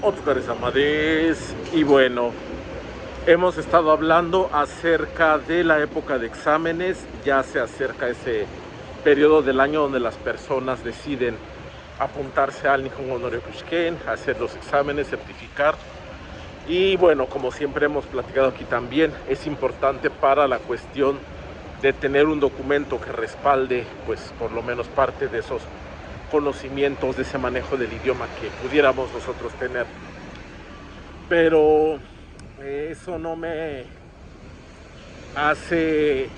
Óscar Amadés. Y bueno, hemos estado hablando acerca de la época de exámenes. Ya se acerca ese periodo del año donde las personas deciden apuntarse al Nihon Honorio Kushken, hacer los exámenes, certificar. Y bueno, como siempre hemos platicado aquí también, es importante para la cuestión de tener un documento que respalde, pues por lo menos parte de esos conocimientos, de ese manejo del idioma que pudiéramos nosotros tener. Pero eso no me hace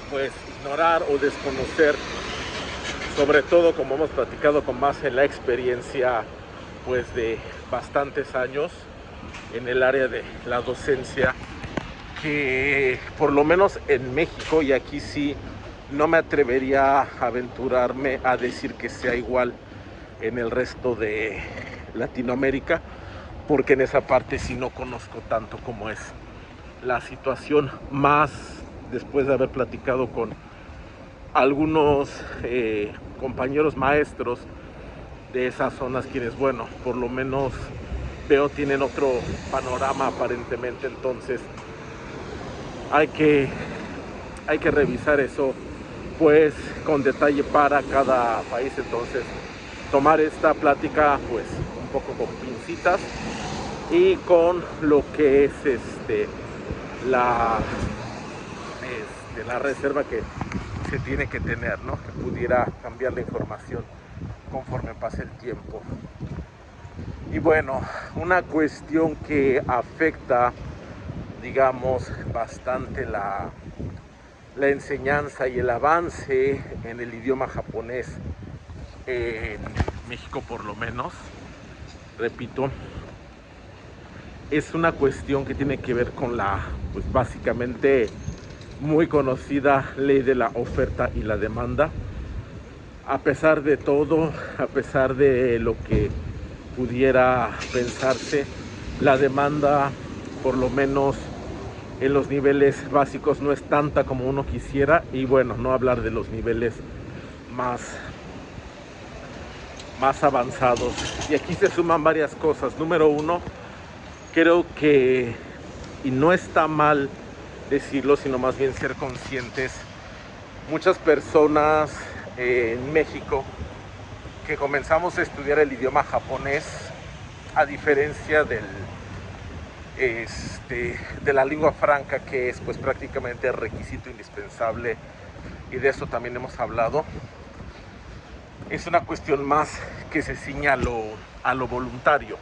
pues ignorar o desconocer, sobre todo como hemos platicado con más en la experiencia pues de bastantes años en el área de la docencia, que por lo menos en México, y aquí sí no me atrevería a aventurarme a decir que sea igual en el resto de Latinoamérica, porque en esa parte sí no conozco tanto cómo es la situación, más después de haber platicado con algunos compañeros maestros de esas zonas, quienes, bueno, por lo menos veo tienen otro panorama aparentemente. Entonces hay que revisar eso pues con detalle para cada país. Entonces tomar esta plática pues un poco con pincitas y con lo que es la la reserva que se tiene que tener, ¿no? Que pudiera cambiar la información conforme pase el tiempo. Y bueno, una cuestión que afecta, digamos, bastante la enseñanza y el avance en el idioma japonés en México, por lo menos, repito, es una cuestión que tiene que ver con la, pues básicamente muy conocida ley de la oferta y la demanda. A pesar de todo, a pesar de lo que pudiera pensarse, la demanda, por lo menos en los niveles básicos, no es tanta como uno quisiera. Y bueno, no hablar de los niveles más avanzados. Y aquí se suman varias cosas. Número uno, creo que, y no está mal decirlo, sino más bien ser conscientes, muchas personas en México que comenzamos a estudiar el idioma japonés, a diferencia de la lengua franca, que es pues prácticamente requisito indispensable, y de eso también hemos hablado, es una cuestión más que se ciñe a lo voluntario,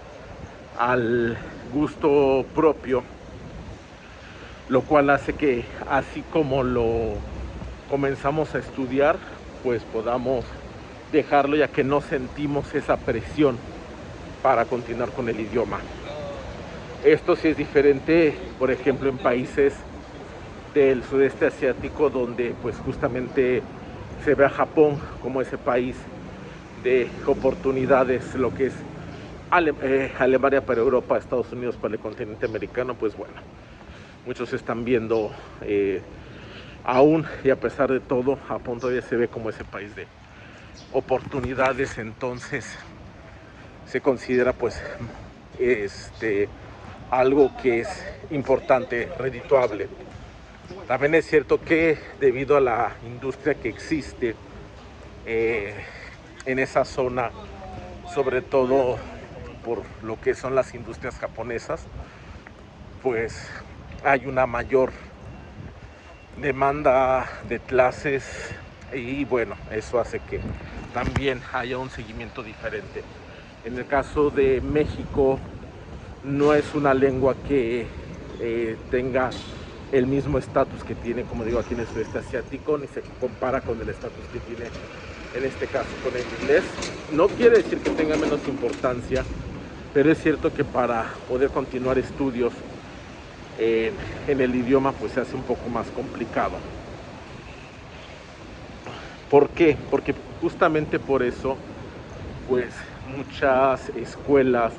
al gusto propio, lo cual hace que así como lo comenzamos a estudiar, pues podamos dejarlo, ya que no sentimos esa presión para continuar con el idioma. Esto sí es diferente, por ejemplo, en países del sudeste asiático, donde pues justamente se ve a Japón como ese país de oportunidades, lo que es Alemania para Europa, Estados Unidos para el continente americano. Pues bueno, muchos están viendo aún, y a pesar de todo, Japón todavía se ve como ese país de oportunidades. Entonces se considera pues algo que es importante, redituable. También es cierto que debido a la industria que existe en esa zona, sobre todo por lo que son las industrias japonesas, pues hay una mayor demanda de clases, y bueno, eso hace que también haya un seguimiento diferente. En el caso de México, no es una lengua que tenga el mismo estatus que tiene, como digo, aquí en el sudeste asiático, ni se compara con el estatus que tiene en este caso con el inglés. No quiere decir que tenga menos importancia, pero es cierto que para poder continuar estudios en el idioma pues se hace un poco más complicado. ¿Por qué? Porque justamente por eso pues muchas escuelas,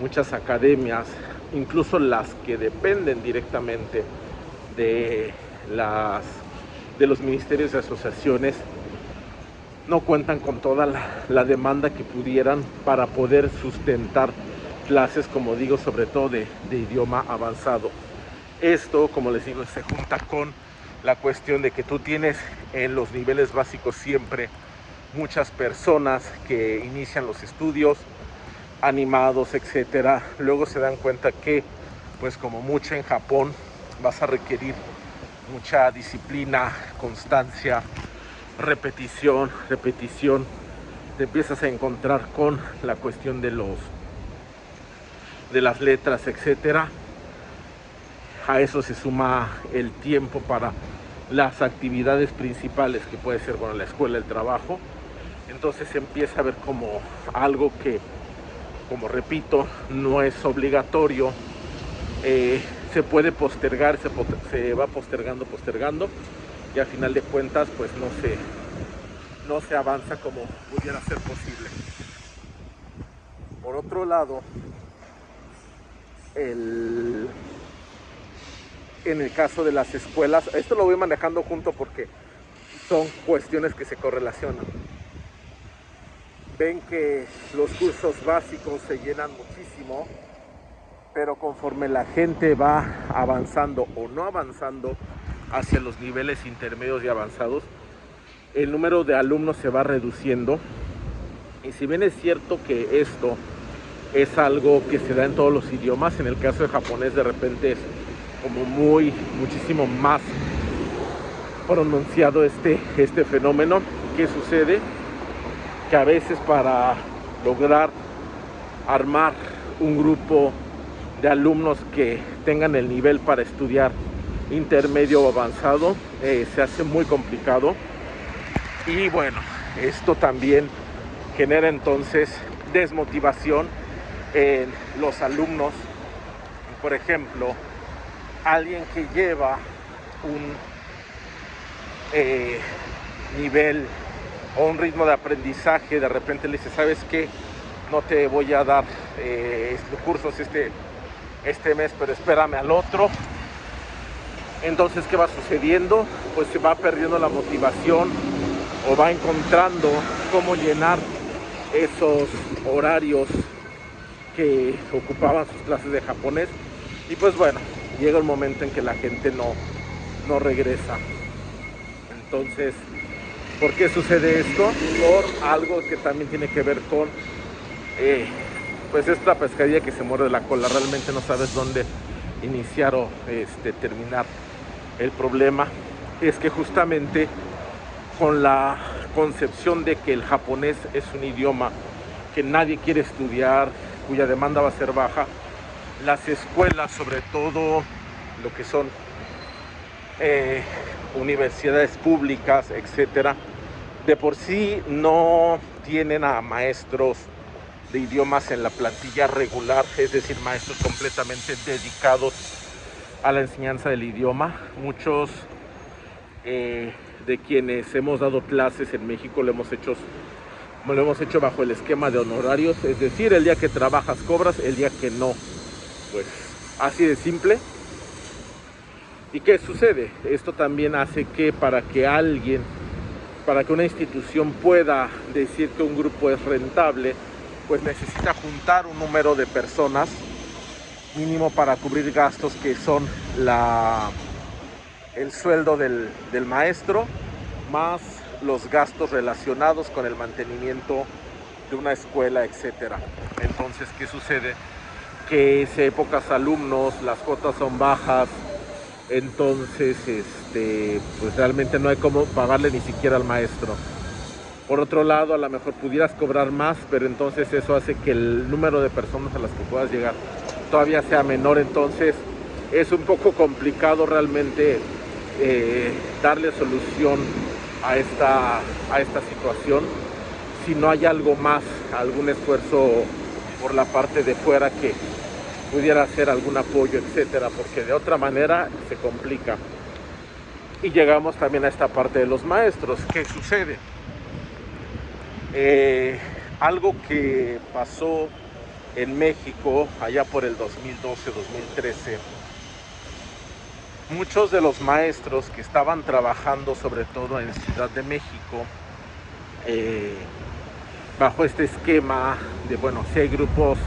muchas academias, incluso las que dependen directamente de los ministerios y asociaciones, no cuentan con toda la demanda que pudieran para poder sustentar clases, como digo, sobre todo de idioma avanzado. Esto, como les digo, se junta con la cuestión de que tú tienes en los niveles básicos siempre muchas personas que inician los estudios animados, etcétera. Luego se dan cuenta que, pues como mucho en Japón, vas a requerir mucha disciplina, constancia, repetición. Te empiezas a encontrar con la cuestión de las letras, etcétera. A eso se suma el tiempo para las actividades principales, que puede ser, bueno, la escuela, el trabajo. Entonces se empieza a ver como algo que, como repito, no es obligatorio. Se puede postergar, se va postergando, y al final de cuentas pues no se avanza como pudiera ser posible. Por otro lado, en el caso de las escuelas, esto lo voy manejando junto porque son cuestiones que se correlacionan. Ven que los cursos básicos se llenan muchísimo, pero conforme la gente va avanzando o no avanzando hacia los niveles intermedios y avanzados, el número de alumnos se va reduciendo. Y si bien es cierto que esto es algo que se da en todos los idiomas, en el caso de japonés de repente es como muchísimo más pronunciado este fenómeno. ¿Qué sucede? Que a veces para lograr armar un grupo de alumnos que tengan el nivel para estudiar intermedio o avanzado, se hace muy complicado. Y bueno, esto también genera entonces desmotivación en los alumnos. Por ejemplo, alguien que lleva un nivel o un ritmo de aprendizaje, de repente le dice, ¿sabes qué? No te voy a dar cursos este mes, pero espérame al otro. Entonces, ¿qué va sucediendo? Pues se va perdiendo la motivación o va encontrando cómo llenar esos horarios que ocupaban sus clases de japonés. Y pues bueno, llega el momento en que la gente no regresa. Entonces, ¿por qué sucede esto? Por algo que también tiene que ver con pues esta pescadilla que se muerde la cola. Realmente no sabes dónde iniciar o terminar. El problema es que justamente con la concepción de que el japonés es un idioma que nadie quiere estudiar, cuya demanda va a ser baja, las escuelas, sobre todo lo que son universidades públicas, etcétera, de por sí no tienen a maestros de idiomas en la plantilla regular, es decir, maestros completamente dedicados a la enseñanza del idioma. Muchos de quienes hemos dado clases en México lo hemos hecho bajo el esquema de honorarios, es decir, el día que trabajas cobras, el día que no, pues así de simple. ¿Y qué sucede? Esto también hace que para que una institución pueda decir que un grupo es rentable, pues necesita juntar un número de personas mínimo para cubrir gastos que son el sueldo del maestro, más los gastos relacionados con el mantenimiento de una escuela, etcétera. Entonces, ¿qué sucede? Que si hay pocos alumnos, las cuotas son bajas, entonces pues realmente no hay cómo pagarle ni siquiera al maestro. Por otro lado, a lo mejor pudieras cobrar más, pero entonces eso hace que el número de personas a las que puedas llegar todavía sea menor. Entonces es un poco complicado realmente darle solución a esta situación si no hay algo más, algún esfuerzo por la parte de fuera que pudiera hacer algún apoyo, etcétera, porque de otra manera se complica. Y llegamos también a esta parte de los maestros. ¿Qué sucede? Algo que pasó en México allá por el 2012-2013, muchos de los maestros que estaban trabajando sobre todo en Ciudad de México eh, bajo este esquema de, bueno, si hay grupos,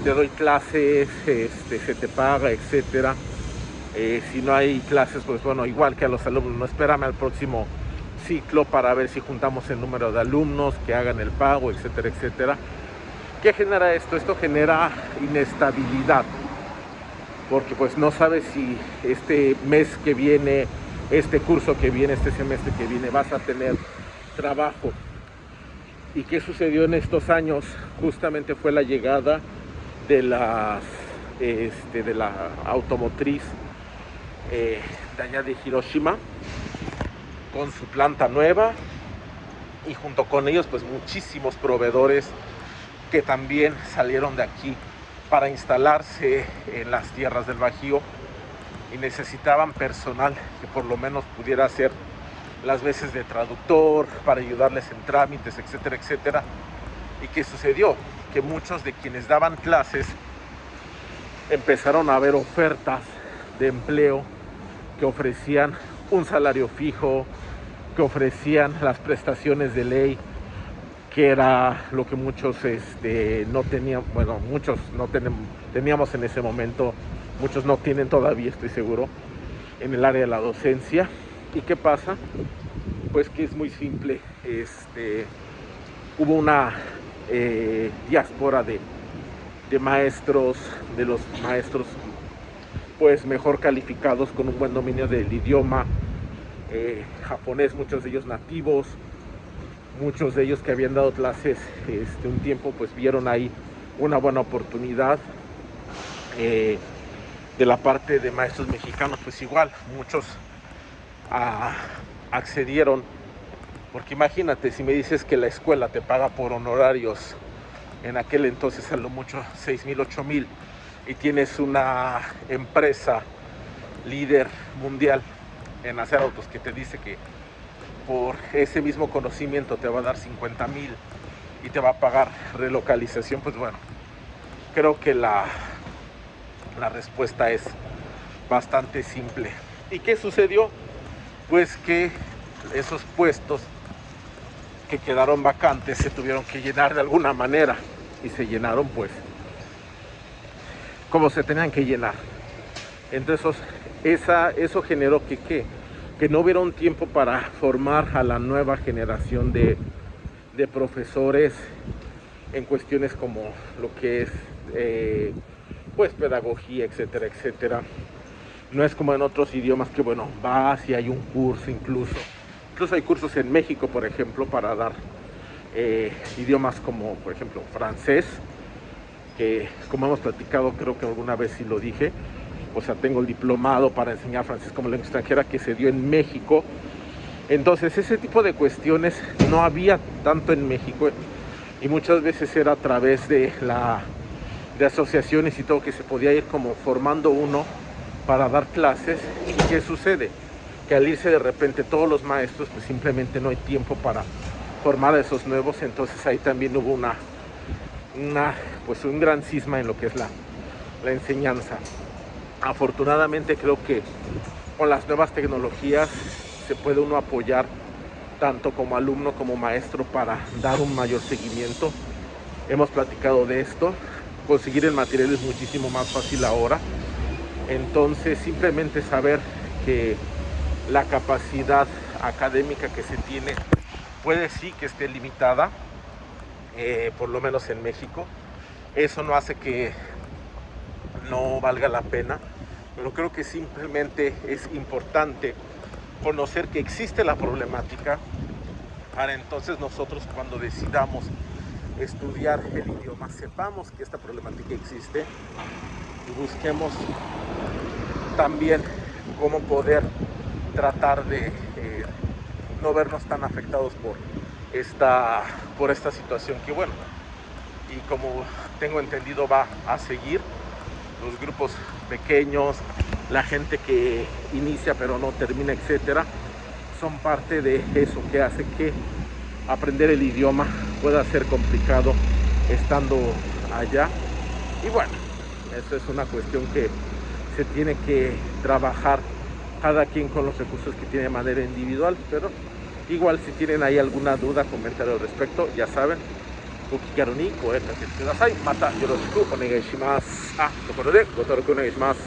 te doy clases, se te paga, etcétera. Si no hay clases, pues bueno, igual que a los alumnos, no, espérame al próximo ciclo para ver si juntamos el número de alumnos que hagan el pago, etcétera, etcétera. ¿Qué genera esto? Esto genera inestabilidad, porque pues no sabes si este mes que viene, este curso que viene, este semestre que viene, vas a tener trabajo. ¿Y qué sucedió en estos años? Justamente fue la llegada de la automotriz de allá de Hiroshima, con su planta nueva, y junto con ellos pues muchísimos proveedores que también salieron de aquí para instalarse en las tierras del Bajío, y necesitaban personal que por lo menos pudiera hacer las veces de traductor para ayudarles en trámites, etcétera, etcétera. ¿Y qué sucedió? Que muchos de quienes daban clases empezaron a ver ofertas de empleo que ofrecían un salario fijo, que ofrecían las prestaciones de ley, que era lo que muchos no tenían, bueno, muchos no teníamos en ese momento, muchos no tienen todavía, estoy seguro, en el área de la docencia. ¿Y qué pasa? Pues que es muy simple, hubo una diáspora de maestros, de los maestros pues mejor calificados, con un buen dominio del idioma japonés, muchos de ellos nativos, muchos de ellos que habían dado clases un tiempo, pues vieron ahí una buena oportunidad. De la parte de maestros mexicanos, pues igual, muchos accedieron, porque imagínate, si me dices que la escuela te paga por honorarios, en aquel entonces a lo mucho 6,000, 8,000, y tienes una empresa líder mundial en hacer autos que te dice que por ese mismo conocimiento te va a dar 50,000 y te va a pagar relocalización, pues bueno, creo que la respuesta es bastante simple. ¿Y qué sucedió? Pues que esos puestos que quedaron vacantes se tuvieron que llenar de alguna manera, y se llenaron pues como se tenían que llenar. Entonces eso generó que no hubiera un tiempo para formar a la nueva generación de profesores en cuestiones como lo que es pues pedagogía, etcétera, etcétera. No es como en otros idiomas que bueno, vas y hay un curso, incluso hay cursos en México, por ejemplo, para dar idiomas como por ejemplo francés, que como hemos platicado, creo que alguna vez sí lo dije, o sea, tengo el diplomado para enseñar francés como lengua extranjera que se dio en México. Entonces ese tipo de cuestiones no había tanto en México, y muchas veces era a través de asociaciones y todo, que se podía ir como formando uno para dar clases. ¿Y qué sucede? Que al irse de repente todos los maestros, pues simplemente no hay tiempo para formar a esos nuevos. Entonces ahí también hubo pues un gran cisma en lo que es la enseñanza. Afortunadamente creo que con las nuevas tecnologías se puede uno apoyar tanto como alumno como maestro para dar un mayor seguimiento. Hemos platicado de esto. Conseguir el material es muchísimo más fácil ahora. Entonces simplemente saber que la capacidad académica que se tiene puede sí que esté limitada, por lo menos en México. Eso no hace que no valga la pena, pero creo que simplemente es importante conocer que existe la problemática, para entonces nosotros, cuando decidamos estudiar el idioma, sepamos que esta problemática existe y busquemos también cómo poder tratar de no vernos tan afectados por esta situación, que bueno, y como tengo entendido va a seguir. Los grupos pequeños, la gente que inicia pero no termina, etcétera, son parte de eso que hace que aprender el idioma pueda ser complicado estando allá. Y bueno, eso es una cuestión que se tiene que trabajar cada quien con los recursos que tiene de manera individual, pero Igual si tienen ahí alguna duda, comentario al respecto, ya saben, Ukigaru ni koe kate kudasai. Mata yoroshiku onegai shimasu. Ah, ところでご登録お願いします。